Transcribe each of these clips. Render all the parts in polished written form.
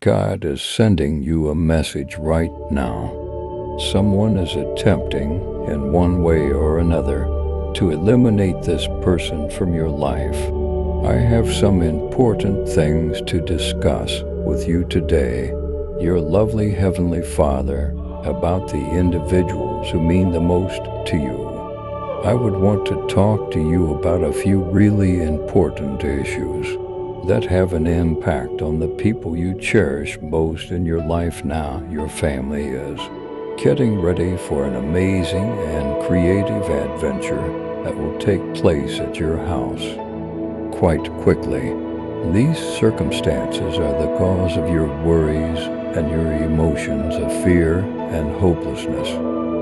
God is sending you a message right now. Someone is attempting, in one way or another, to eliminate this person from your life. I have some important things to discuss with you today, your lovely Heavenly Father, about the individuals who mean the most to you. I would want to talk to you about a few really important issues that have an impact on the people you cherish most in your life now. Your family is getting ready for an amazing and creative adventure that will take place at your house quite quickly. These circumstances are the cause of your worries and your emotions of fear and hopelessness.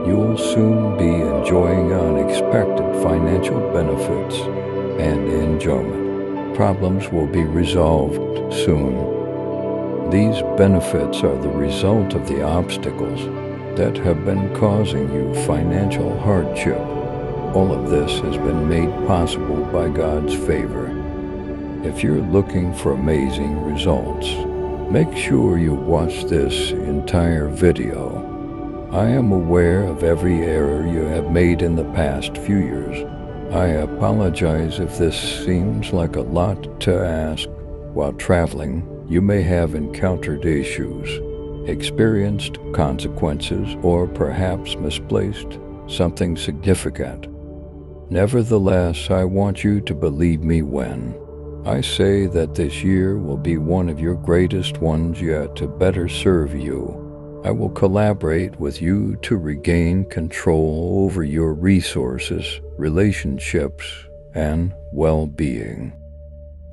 You'll soon be enjoying unexpected financial benefits and enjoyment. Problems will be resolved soon. These benefits are the result of the obstacles that have been causing you financial hardship. All of this has been made possible by God's favor. If you're looking for amazing results, make sure you watch this entire video. I am aware of every error you have made in the past few years. I apologize if this seems like a lot to ask. While traveling, you may have encountered issues, experienced consequences, or perhaps misplaced something significant. Nevertheless, I want you to believe me when I say that this year will be one of your greatest ones yet to better serve you. I will collaborate with you to regain control over your resources, relationships, and well-being.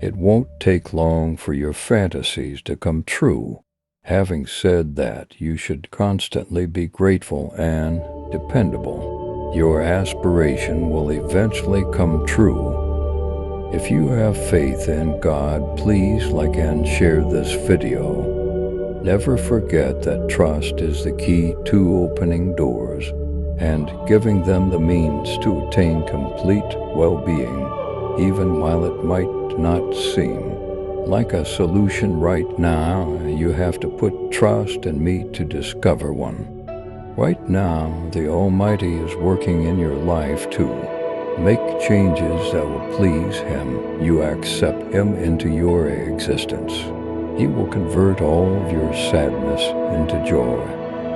It won't take long for your fantasies to come true. Having said that, you should constantly be grateful and dependable. Your aspiration will eventually come true. If you have faith in God, please like and share this video. Never forget that trust is the key to opening doors and giving them the means to attain complete well-being, even while it might not seem like a solution right now. You have to put trust in me to discover one. Right now, the Almighty is working in your life to make changes that will please Him. You accept Him into your existence. He will convert all of your sadness into joy,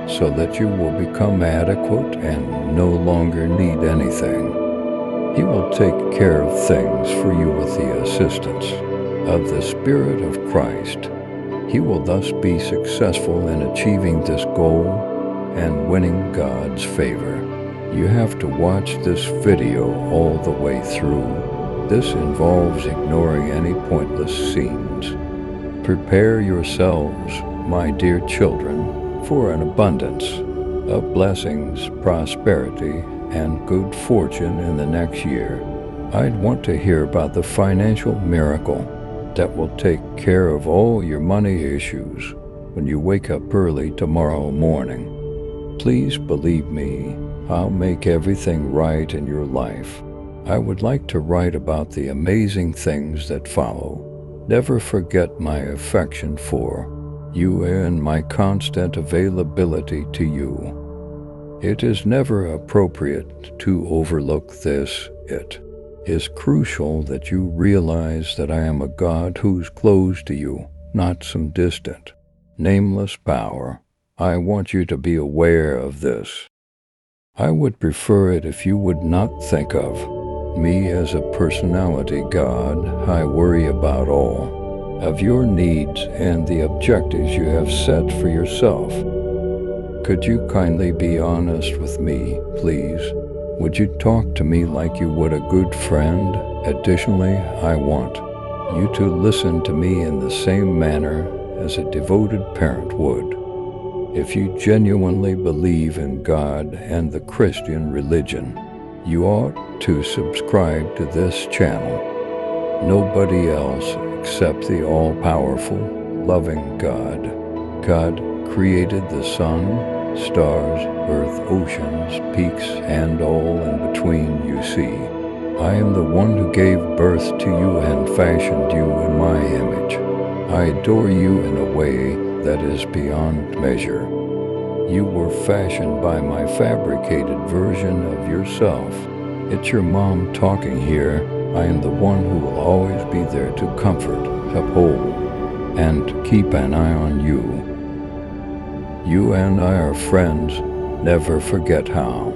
so that you will become adequate and no longer need anything. He will take care of things for you with the assistance of the Spirit of Christ. He will thus be successful in achieving this goal and winning God's favor. You have to watch this video all the way through. This involves ignoring any pointless scenes. Prepare yourselves, my dear children, for an abundance of blessings, prosperity, and good fortune in the next year. I'd want to hear about the financial miracle that will take care of all your money issues when you wake up early tomorrow morning. Please believe me, I'll make everything right in your life. I would like to write about the amazing things that follow. Never forget my affection for you and my constant availability to you. It is never appropriate to overlook this. It is crucial that you realize that I am a God who's close to you, not some distant, nameless power. I want you to be aware of this. I would prefer it if you would not think of me as a personality God. I worry about all of your needs and the objectives you have set for yourself. Could you kindly be honest with me, please? Would you talk to me like you would a good friend? Additionally, I want you to listen to me in the same manner as a devoted parent would. If you genuinely believe in God and the Christian religion, you ought to subscribe to this channel. Nobody else except the all-powerful, loving God. God created the sun, stars, earth, oceans, peaks, and all in between you see. I am the one who gave birth to you and fashioned you in my image. I adore you in a way that is beyond measure. You were fashioned by my fabricated version of yourself. It's your mom talking here. I am the one who will always be there to comfort, uphold, and keep an eye on you. You and I are friends. Never forget how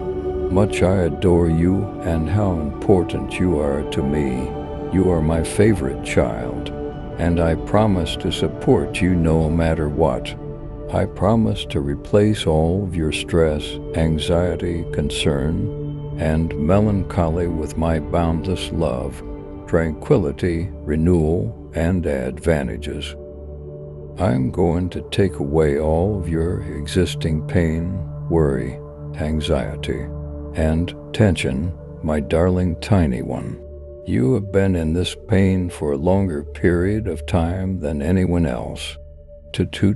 much I adore you and how important you are to me. You are my favorite child, and I promise to support you no matter what. I promise to replace all of your stress, anxiety, concern, and melancholy with my boundless love, tranquility, renewal, and advantages. I'm going to take away all of your existing pain, worry, anxiety, and tension, my darling tiny one. You have been in this pain for a longer period of time than anyone else.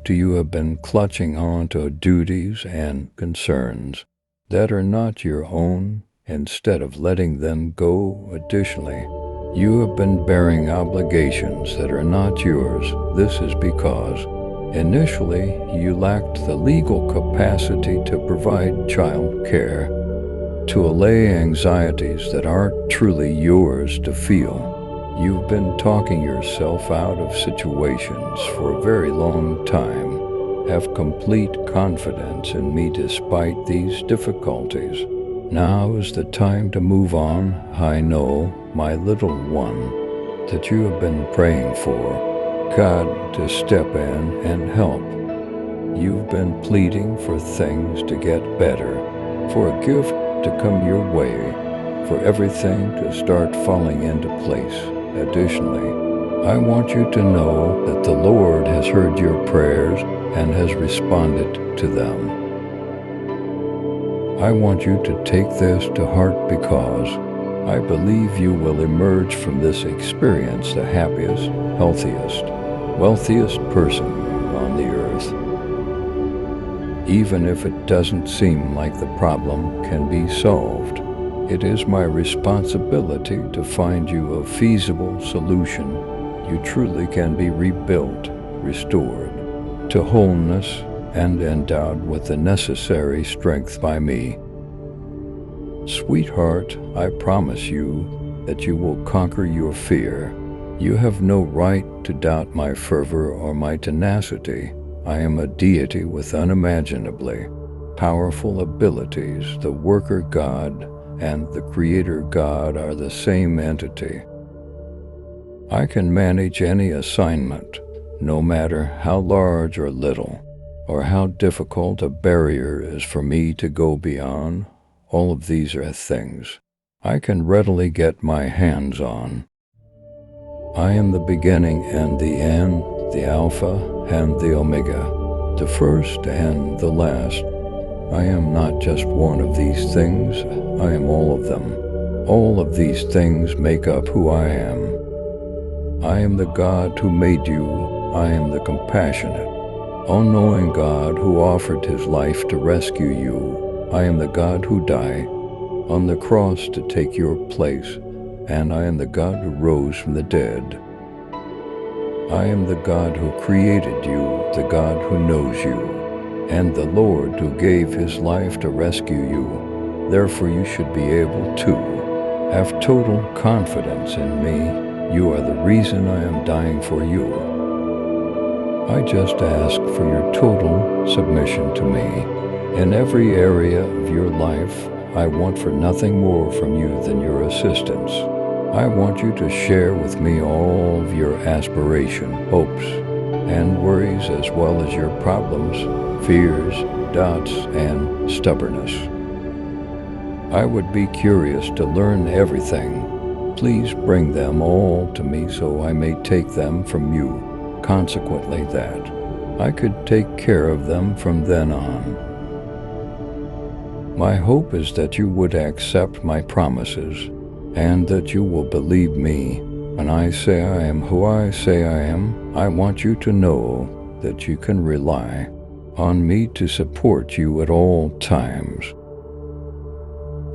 You have been clutching on to duties and concerns that are not your own instead of letting them go. Additionally, you have been bearing obligations that are not yours. This is because initially you lacked the legal capacity to provide child care, to allay anxieties that aren't truly yours to feel. You've been talking yourself out of situations for a very long time. Have complete confidence in me despite these difficulties. Now is the time to move on. I know, my little one, that you have been praying for God to step in and help. You've been pleading for things to get better, for a gift to come your way, for everything to start falling into place. Additionally, I want you to know that the Lord has heard your prayers and has responded to them. I want you to take this to heart because I believe you will emerge from this experience the happiest, healthiest, wealthiest person on the earth. Even if it doesn't seem like the problem can be solved, it is my responsibility to find you a feasible solution. You truly can be rebuilt, restored to wholeness, and endowed with the necessary strength by me. Sweetheart, I promise you that you will conquer your fear. You have no right to doubt my fervor or my tenacity. I am a deity with unimaginably powerful abilities. The worker God and the creator God are the same entity. I can manage any assignment, no matter how large or little, or how difficult a barrier is for me to go beyond. All of these are things I can readily get my hands on. I am the beginning and the end, the Alpha and the Omega, the first and the last. I am not just one of these things, I am all of them. All of these things make up who I am. I am the God who made you. I am the compassionate, all-knowing God who offered his life to rescue you. I am the God who died on the cross to take your place, and I am the God who rose from the dead. I am the God who created you, the God who knows you, and the Lord who gave his life to rescue you. Therefore you should be able to have total confidence in me. You are the reason I am dying for you. I just ask for your total submission to me. In every area of your life, I want for nothing more from you than your assistance. I want you to share with me all of your aspirations, hopes, and worries, as well as your problems, fears, doubts, and stubbornness. I would be curious to learn everything. Please bring them all to me so I may take them from you. Consequently, that I could take care of them from then on. My hope is that you would accept my promises and that you will believe me. When I say I am who I say I am, I want you to know that you can rely on me to support you at all times.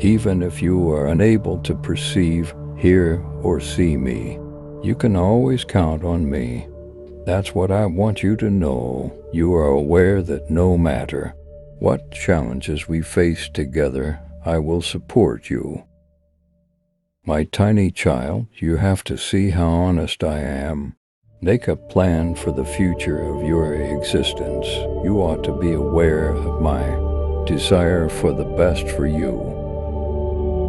Even if you are unable to perceive, hear, or see me, you can always count on me. That's what I want you to know. You are aware that no matter what challenges we face together, I will support you. My tiny child, you have to see how honest I am. Make a plan for the future of your existence. You ought to be aware of my desire for the best for you.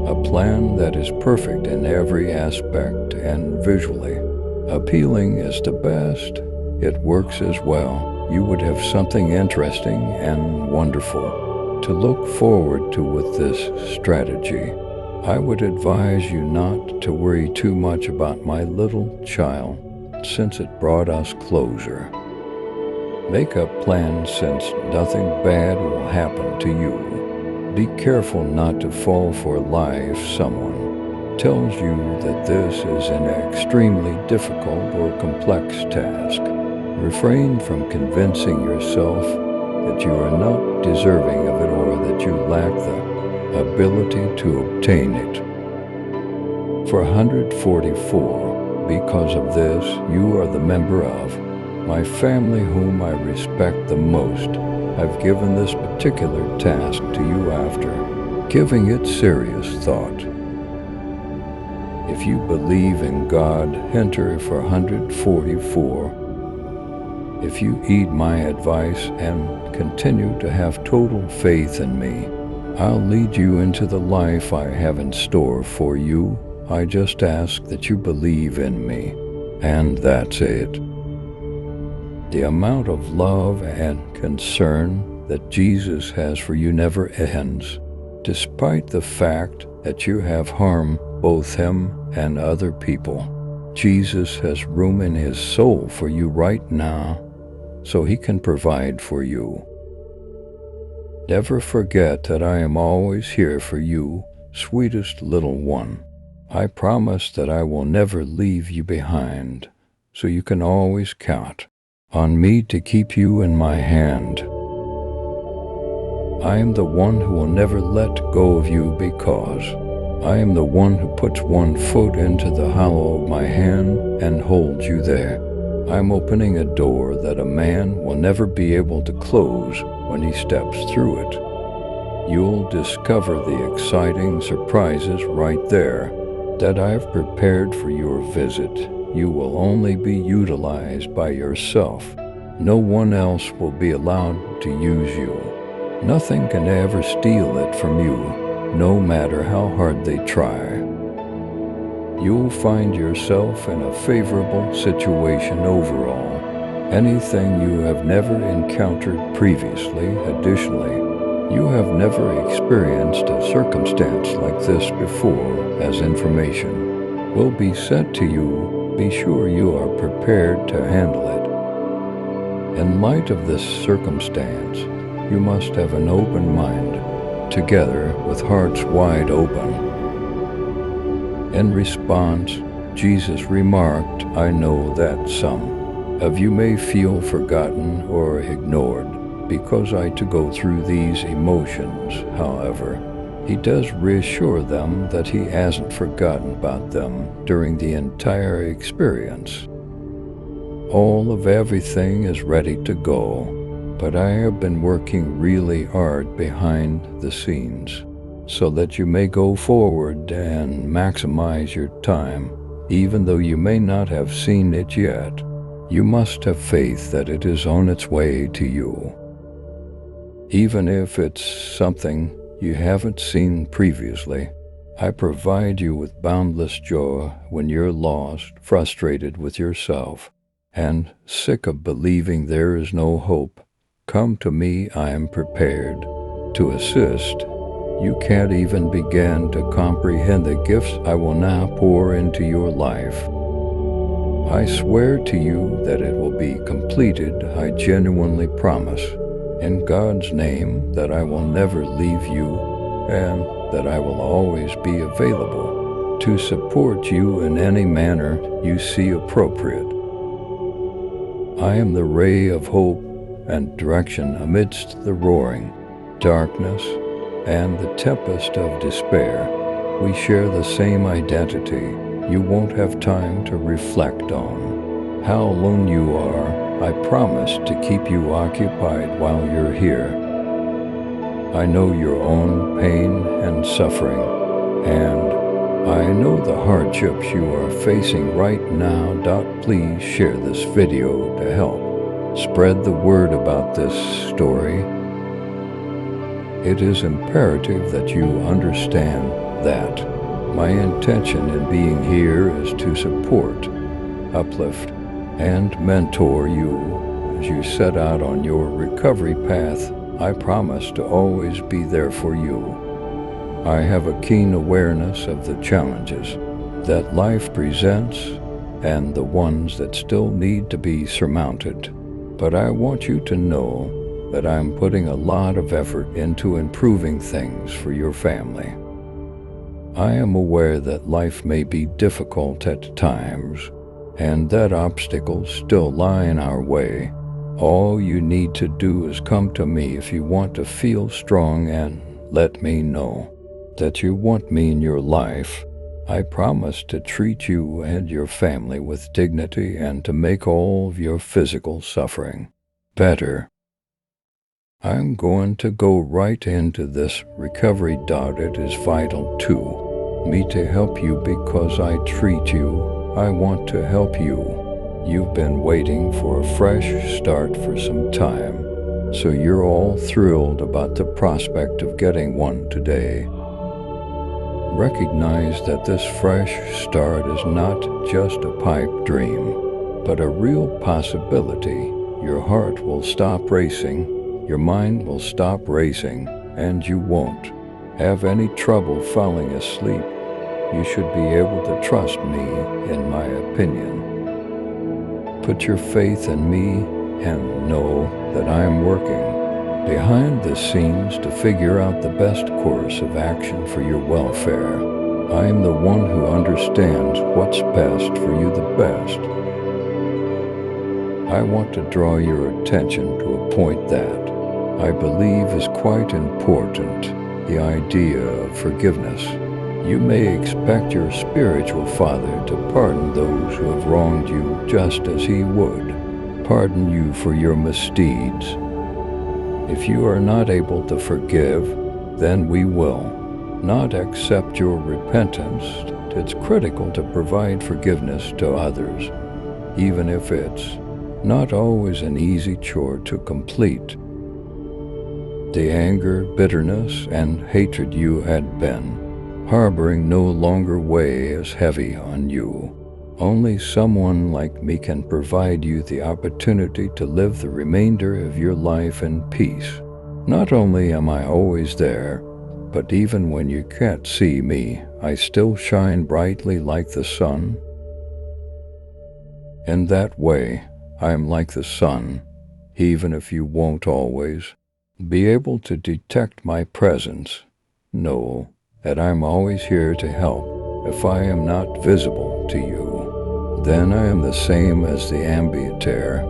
A plan that is perfect in every aspect and visually appealing is the best. It works as well. You would have something interesting and wonderful to look forward to with this strategy. I would advise you not to worry too much about my little child, since it brought us closer. Make a plan since nothing bad will happen to you. Be careful not to fall for a lie if someone tells you that this is an extremely difficult or complex task. Refrain from convincing yourself that you are not deserving of it or that you lack the ability to obtain it. For 144, because of this, you are the member of my family whom I respect the most. I've given this particular task to you after giving it serious thought. If you believe in God, enter for 144. If you heed my advice and continue to have total faith in me, I'll lead you into the life I have in store for you. I just ask that you believe in me, and that's it. The amount of love and concern that Jesus has for you never ends, despite the fact that you have harmed both him and other people. Jesus has room in his soul for you right now, so he can provide for you. Never forget that I am always here for you, sweetest little one. I promise that I will never leave you behind, so you can always count on me to keep you in my hand. I am the one who will never let go of you because I am the one who puts one foot into the hollow of my hand and holds you there. I'm opening a door that a man will never be able to close when he steps through it. You'll discover the exciting surprises right there that I've prepared for your visit. You will only be utilized by yourself. No one else will be allowed to use you. Nothing can ever steal it from you, no matter how hard they try. You'll find yourself in a favorable situation overall. Anything you have never encountered previously. Additionally, you have never experienced a circumstance like this before. As information will be sent to you, be sure you are prepared to handle it. In light of this circumstance, you must have an open mind, together with hearts wide open. In response, Jesus remarked, I know that some of you may feel forgotten or ignored because I to go through these emotions. However, he does reassure them that he hasn't forgotten about them during the entire experience. All of everything is ready to go, but I have been working really hard behind the scenes so that you may go forward and maximize your time, even though you may not have seen it yet. You must have faith that it is on its way to you. Even if it's something you haven't seen previously, I provide you with boundless joy when you're lost, frustrated with yourself, and sick of believing there is no hope. Come to me, I am prepared to assist. You can't even begin to comprehend the gifts I will now pour into your life. I swear to you that it will be completed. I genuinely promise, in God's name, that I will never leave you and that I will always be available to support you in any manner you see appropriate. I am the ray of hope and direction amidst the roaring darkness and the tempest of despair. We share the same identity you won't have time to reflect on. how alone you are, I promise to keep you occupied while you're here. I know your own pain and suffering, and I know the hardships you are facing right now. Please share this video to help spread the word about this story. It is imperative that you understand that my intention in being here is to support, uplift, and mentor you as you set out on your recovery path. I promise to always be there for you. I have a keen awareness of the challenges that life presents and the ones that still need to be surmounted. But I want you to know that I'm putting a lot of effort into improving things for your family. I am aware that life may be difficult at times and that obstacles still lie in our way. All you need to do is come to me if you want to feel strong and let me know that you want me in your life. I promise to treat you and your family with dignity and to make all of your physical suffering better. I'm going to go right into this recovery. It is vital to me to help you because I treat you. I want to help you. You've been waiting for a fresh start for some time, so you're all thrilled about the prospect of getting one today. Recognize that this fresh start is not just a pipe dream, but a real possibility. Your heart will stop racing, your mind will stop racing, and you won't have any trouble falling asleep. You should be able to trust me, in my opinion. Put your faith in me and know that I am working behind the scenes to figure out the best course of action for your welfare. I am the one who understands what's best for you the best. I want to draw your attention to a point that I believe is quite important: the idea of forgiveness. You may expect your spiritual father to pardon those who have wronged you just as he would pardon you for your misdeeds. If you are not able to forgive, then we will not accept your repentance. It's critical to provide forgiveness to others, even if it's not always an easy chore to complete. The anger, bitterness, and hatred you had been harboring no longer weigh as heavy on you. Only someone like me can provide you the opportunity to live the remainder of your life in peace. Not only am I always there, but even when you can't see me, I still shine brightly like the sun. In that way, I am like the sun, even if you won't always be able to detect my presence. Know that I'm always here to help. If I am not visible to you, then I am the same as the ambient air.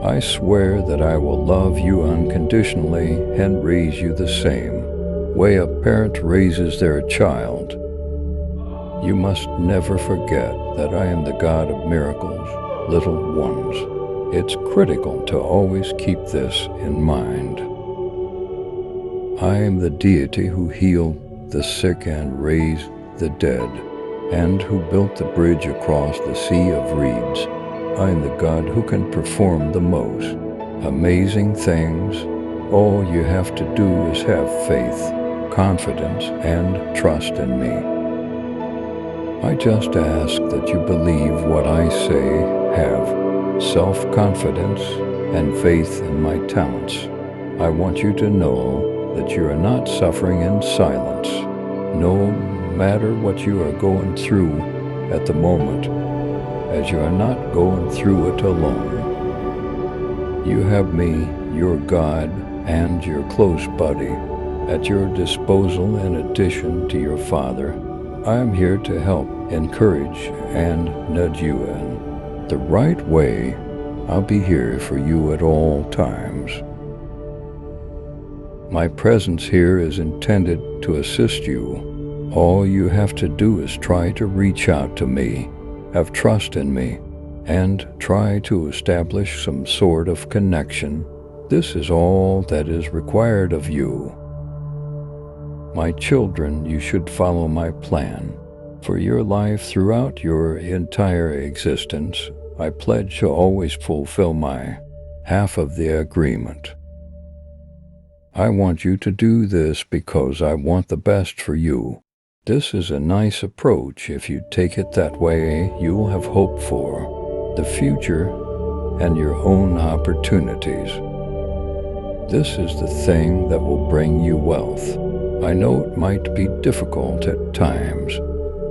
I swear that I will love you unconditionally and raise you the same way a parent raises their child. You must never forget that I am the God of miracles, little ones. It's critical to always keep this in mind. I am the deity who healed the sick and raised the dead, and who built the bridge across the sea of reeds. I am the God who can perform the most amazing things. All you have to do is have faith, confidence, and trust in me. I just ask that you believe what I say, have self-confidence and faith in my talents. I want you to know that you are not suffering in silence. No matter what you are going through at the moment, as you are not going through it alone. You have me, your God, and your close buddy at your disposal in addition to your Father. I am here to help, encourage, and nudge you in the right way. I'll be here for you at all times. My presence here is intended to assist you. All you have to do is try to reach out to me, have trust in me, and try to establish some sort of connection. This is all that is required of you. My children, you should follow my plan. For your life throughout your entire existence, I pledge to always fulfill my half of the agreement. I want you to do this because I want the best for you. This is a nice approach. If you take it that way, you will have hope for the future and your own opportunities. This is the thing that will bring you wealth. I know it might be difficult at times,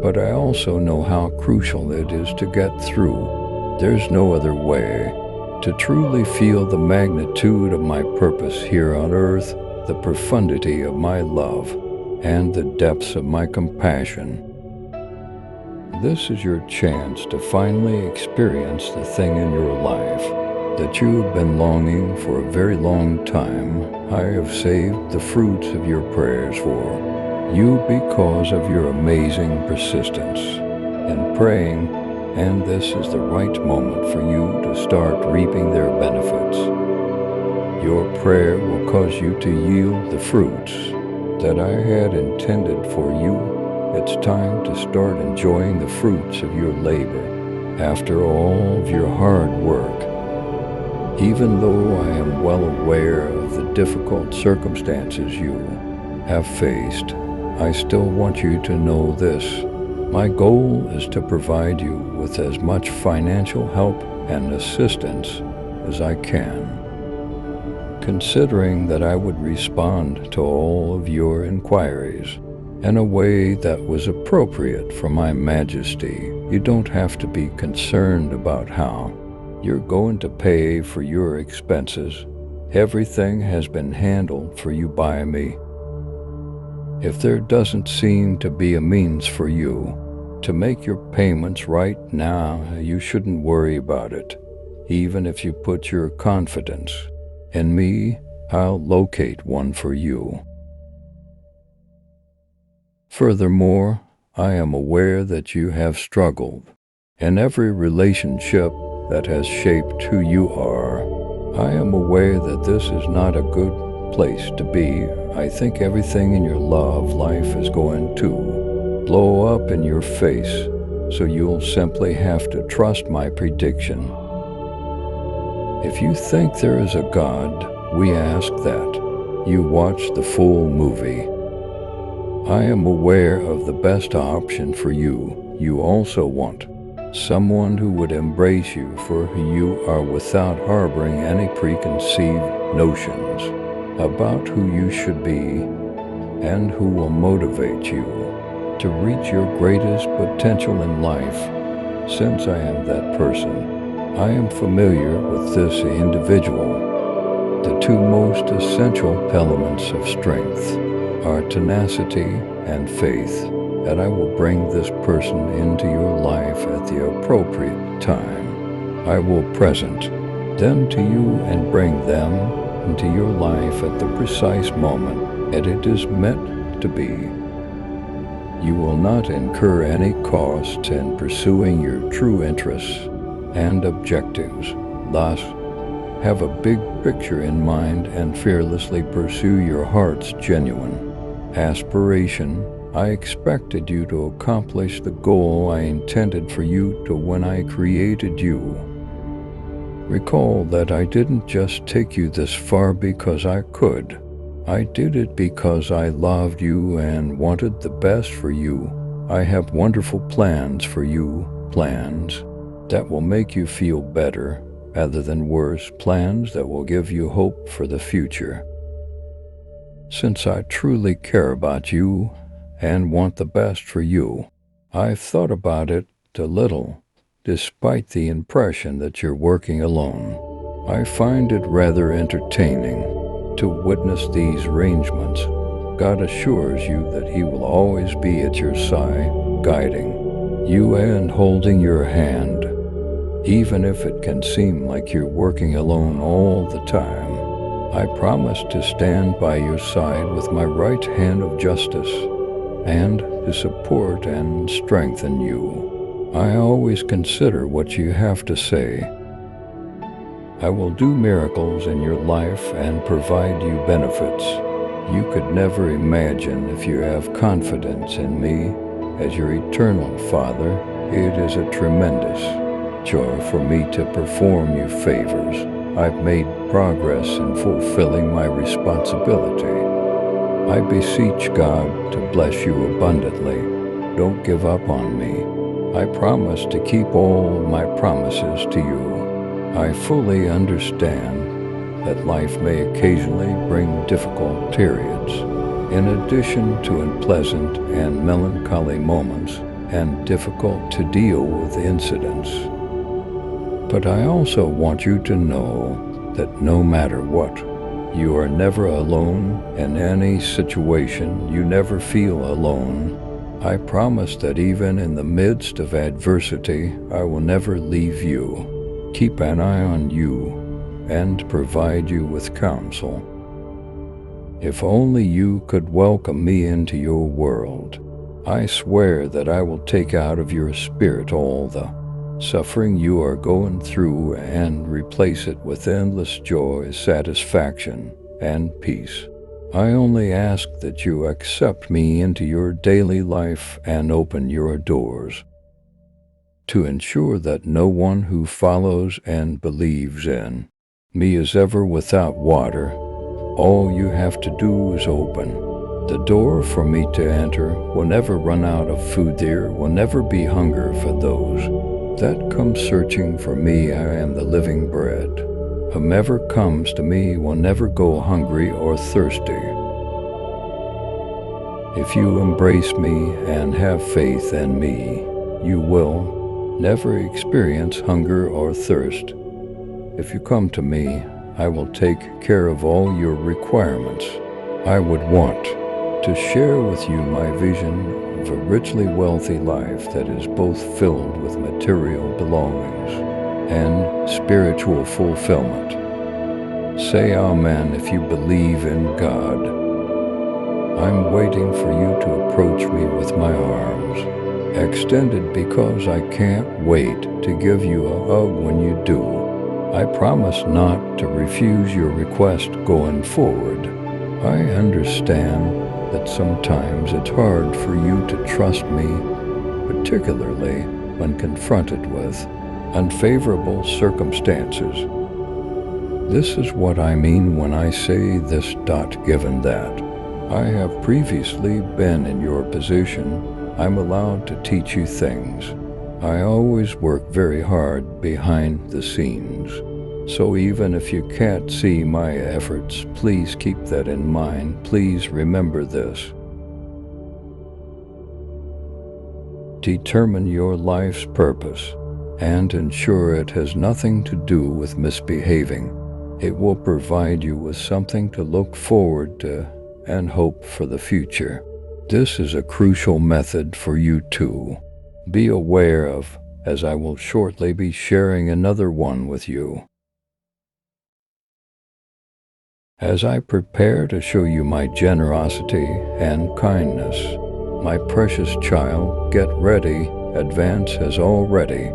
but I also know how crucial it is to get through. There's no other way. To truly feel the magnitude of my purpose here on earth, the profundity of my love, and the depths of my compassion. This is your chance to finally experience the thing in your life that you have been longing for a very long time. I have saved the fruits of your prayers for you because of your amazing persistence in praying, and this is the right moment for you to start reaping their benefits. Your prayer will cause you to yield the fruits that I had intended for you. It's time to start enjoying the fruits of your labor after all of your hard work. Even though I am well aware of the difficult circumstances you have faced, I still want you to know this. My goal is to provide you with as much financial help and assistance as I can. Considering that I would respond to all of your inquiries in a way that was appropriate for my majesty, you don't have to be concerned about how you're going to pay for your expenses. Everything has been handled for you by me. If there doesn't seem to be a means for you to make your payments right now, you shouldn't worry about it. Even if you put your confidence in me, I'll locate one for you. Furthermore, I am aware that you have struggled in every relationship that has shaped who you are. I am aware that this is not a good place to be. I think everything in your love life is going to blow up in your face, so you'll simply have to trust my prediction. If you think there is a God, we ask that you watch the full movie. I am aware of the best option for you. You also want someone who would embrace you for who you are without harboring any preconceived notions about who you should be, and who will motivate you to reach your greatest potential in life. Since I am that person, I am familiar with this individual. The two most essential elements of strength are tenacity and faith, that I will bring this person into your life at the appropriate time. I will present them to you and bring them into your life at the precise moment that it is meant to be. You will not incur any costs in pursuing your true interests and objectives. Thus, have a big picture in mind and fearlessly pursue your heart's genuine aspiration. I expected you to accomplish the goal I intended for you to when I created you. Recall that I didn't just take you this far because I could. I did it because I loved you and wanted the best for you. I have wonderful plans for you, plans that will make you feel better rather than worse, plans that will give you hope for the future. Since I truly care about you and want the best for you, I've thought about it a little. Despite the impression that you're working alone, I find it rather entertaining to witness these arrangements. God assures you that He will always be at your side, guiding you and holding your hand, even if it can seem like you're working alone all the time. I promise to stand by your side with my right hand of justice and to support and strengthen you. I always consider what you have to say. I will do miracles in your life and provide you benefits you could never imagine if you have confidence in me as your eternal Father. It is a tremendous joy for me to perform you favors. I've made progress in fulfilling my responsibility. I beseech God to bless you abundantly. Don't give up on me. I promise to keep all my promises to you. I fully understand that life may occasionally bring difficult periods, in addition to unpleasant and melancholy moments and difficult to deal with incidents. But I also want you to know that no matter what, you are never alone in any situation. You never feel alone. I promise that even in the midst of adversity, I will never leave you, keep an eye on you, and provide you with counsel. If only you could welcome me into your world, I swear that I will take out of your spirit all the suffering you are going through and replace it with endless joy, satisfaction, and peace. I only ask that you accept me into your daily life and open your doors to ensure that no one who follows and believes in me is ever without water. All you have to do is open the door for me to enter. Will never run out of food. There will never be hunger for those that come searching for me. I am the living bread. Whomever comes to me will never go hungry or thirsty. If you embrace me and have faith in me, you will never experience hunger or thirst. If you come to me, I will take care of all your requirements. I would want to share with you my vision of a richly wealthy life that is both filled with material belongings and spiritual fulfillment. Say amen if you believe in God. I'm waiting for you to approach me with my arms extended because I can't wait to give you a hug when you do. I promise not to refuse your request going forward. I understand that sometimes it's hard for you to trust me, particularly when confronted with unfavorable circumstances. This is what I mean when I say this. Given that I have previously been in your position, I'm allowed to teach you things. I always work very hard behind the scenes. So even if you can't see my efforts, please keep that in mind. Please remember this. Determine your life's purpose and ensure it has nothing to do with misbehaving. It will provide you with something to look forward to and hope for the future. This is a crucial method for you to be aware of, as I will shortly be sharing another one with you. As I prepare to show you my generosity and kindness, my precious child, get ready. Advance has already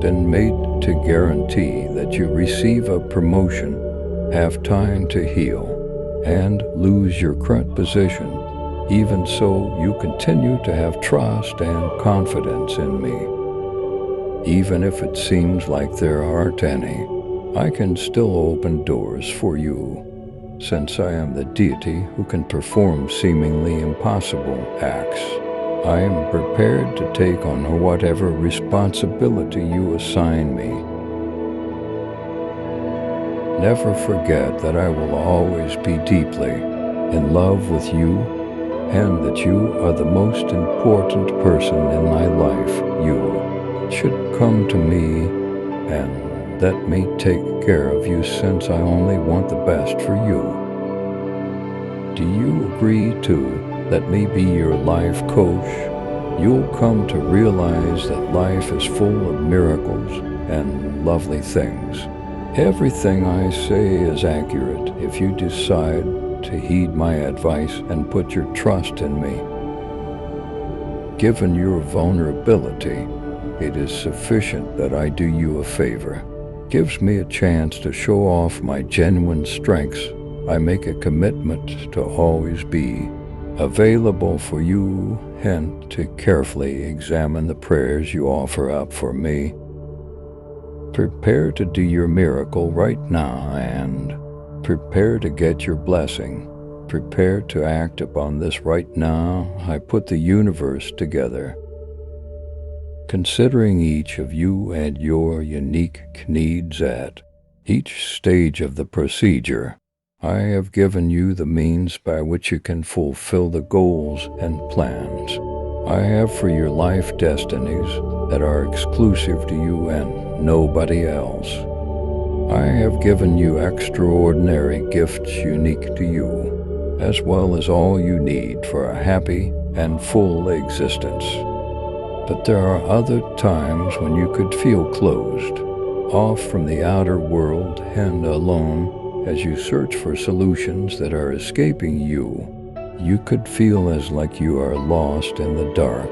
been made to guarantee that you receive a promotion, have time to heal, and lose your current position. Even so, you continue to have trust and confidence in me. Even if it seems like there aren't any, I can still open doors for you, since I am the deity who can perform seemingly impossible acts. I am prepared to take on whatever responsibility you assign me. Never forget that I will always be deeply in love with you and that you are the most important person in my life. You should come to me and let me take care of you, since I only want the best for you. Do you agree to let me be your life coach? You'll come to realize that life is full of miracles and lovely things. Everything I say is accurate if you decide to heed my advice and put your trust in me. Given your vulnerability, it is sufficient that I do you a favor. Gives me a chance to show off my genuine strengths. I make a commitment to always be available for you and to carefully examine the prayers you offer up for me. Prepare to do your miracle right now and prepare to get your blessing. Prepare to act upon this right now. I put the universe together, considering each of you and your unique needs at each stage of the procedure. I have given you the means by which you can fulfill the goals and plans I have for your life destinies that are exclusive to you and nobody else. I have given you extraordinary gifts unique to you, as well as all you need for a happy and full existence. But there are other times when you could feel closed off from the outer world and alone as you search for solutions that are escaping you. You could feel as like you are lost in the dark.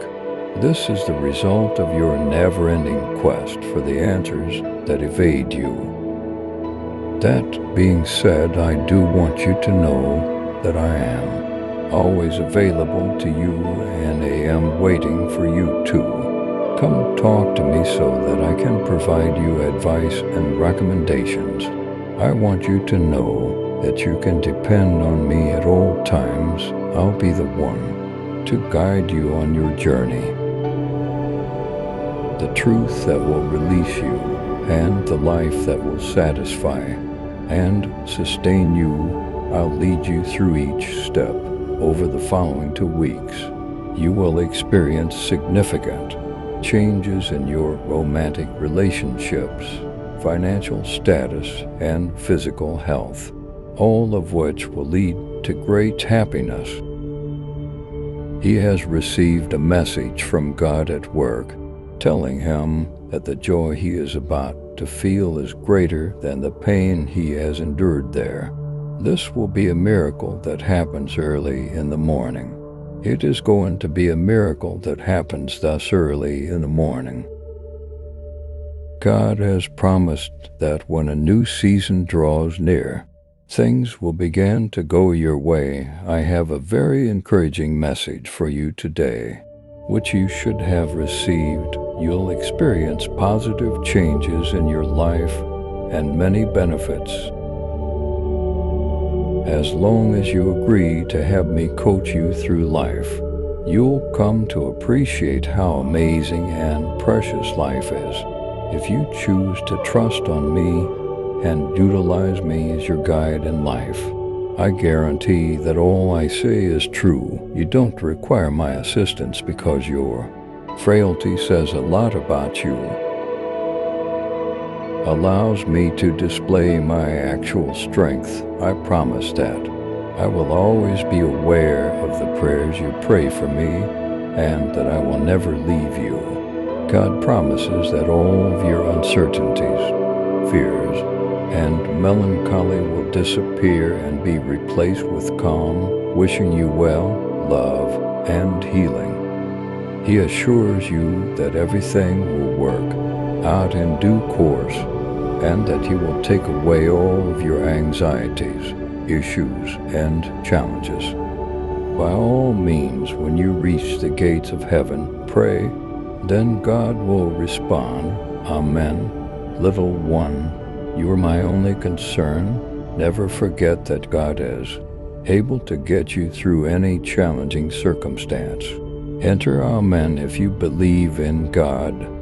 This is the result of your never-ending quest for the answers that evade you. That being said, I do want you to know that I am always available to you and I am waiting for you too. Come talk to me so that I can provide you advice and recommendations. I want you to know that you can depend on me at all times. I'll be the one to guide you on your journey. The truth that will release you and the life that will satisfy and sustain you. I'll lead you through each step. Over the following 2 weeks, you will experience significant changes in your romantic relationships, financial status, and physical health, all of which will lead to great happiness. He has received a message from God at work, telling him that the joy he is about to feel is greater than the pain he has endured there. This will be a miracle that happens early in the morning. It is going to be a miracle that happens thus early in the morning. God has promised that when a new season draws near, things will begin to go your way. I have a very encouraging message for you today, which you should have received. You'll experience positive changes in your life and many benefits. As long as you agree to have me coach you through life, you'll come to appreciate how amazing and precious life is. If you choose to trust on me and utilize me as your guide in life, I guarantee that all I say is true. You don't require my assistance because your frailty says a lot about you. Allows me to display my actual strength. I promise that I will always be aware of the prayers you pray for me and that I will never leave you. God promises that all of your uncertainties, fears, and melancholy will disappear and be replaced with calm, wishing you well, love, and healing. He assures you that everything will work out in due course and that He will take away all of your anxieties, issues, and challenges. By all means, when you reach the gates of heaven, pray. Then God will respond, Amen. Little one, you are my only concern. Never forget that God is able to get you through any challenging circumstance. Enter Amen if you believe in God.